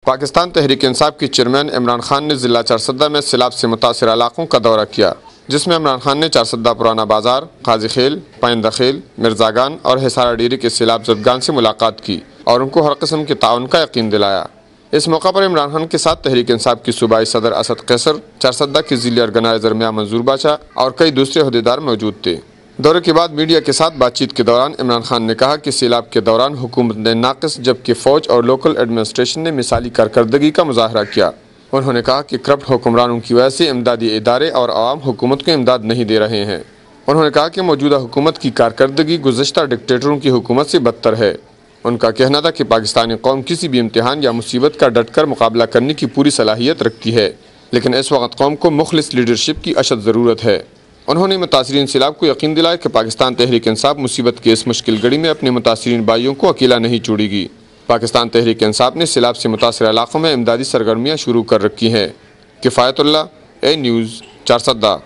پاکستان تحریک انصاف کی چیئرمین عمران خان نے ضلع چارسدہ میں سیلاب سے متاثرہ علاقوں کا دورہ کیا، جس میں عمران خان نے چارسدہ پرانا بازار، قاضی خیل، پائندہ خیل، مرزاگان اور حصارہ ڈیری کے سیلاب زدگان سے ملاقات کی اور ان کو ہر قسم کے تعاون کا یقین دلایا۔ اس موقع پر عمران خان کے ساتھ تحریک انصاف کی صوبائی صدر اسد قیصر، چارسدہ کی ضلعی آرگنائزر میاں منظور بادشاہ اور کئی دوسرے عہدیدار موجود تھے۔ دورے کے بعد میڈیا کے ساتھ بات چیت کے دوران عمران خان نے کہا کہ سیلاب کے دوران حکومت نے ناقص جبکہ فوج اور لوکل ایڈمنسٹریشن نے مثالی کارکردگی کا مظاہرہ کیا۔ انہوں نے کہا کہ کرپٹ حکمرانوں کی وجہ سے امدادی ادارے اور عوام حکومت کو امداد نہیں دے رہے ہیں۔ انہوں نے کہا کہ موجودہ حکومت کی کارکردگی گزشتہ ڈکٹیٹروں کی حکومت سے بدتر ہے۔ ان کا کہنا تھا کہ پاکستانی قوم کسی بھی امتحان یا مصیبت کا ڈٹ کر مقابلہ کرنے کی پوری صلاحیت رکھتی ہے، لیکن اس وقت قوم کو مخلص لیڈرشپ کی اشد ضرورت ہے۔ انہوں نے متاثرین سیلاب کو یقین دلایا کہ پاکستان تحریک انصاف مصیبت کی اس مشکل گھڑی میں اپنے متاثرین بھائیوں کو اکیلا نہیں چھوڑے گی۔ پاکستان تحریک انصاف نے سیلاب سے متاثرہ علاقوں میں امدادی سرگرمیاں شروع کر رکھی ہیں۔ کفایت اللہ، اے نیوز، چارسدہ۔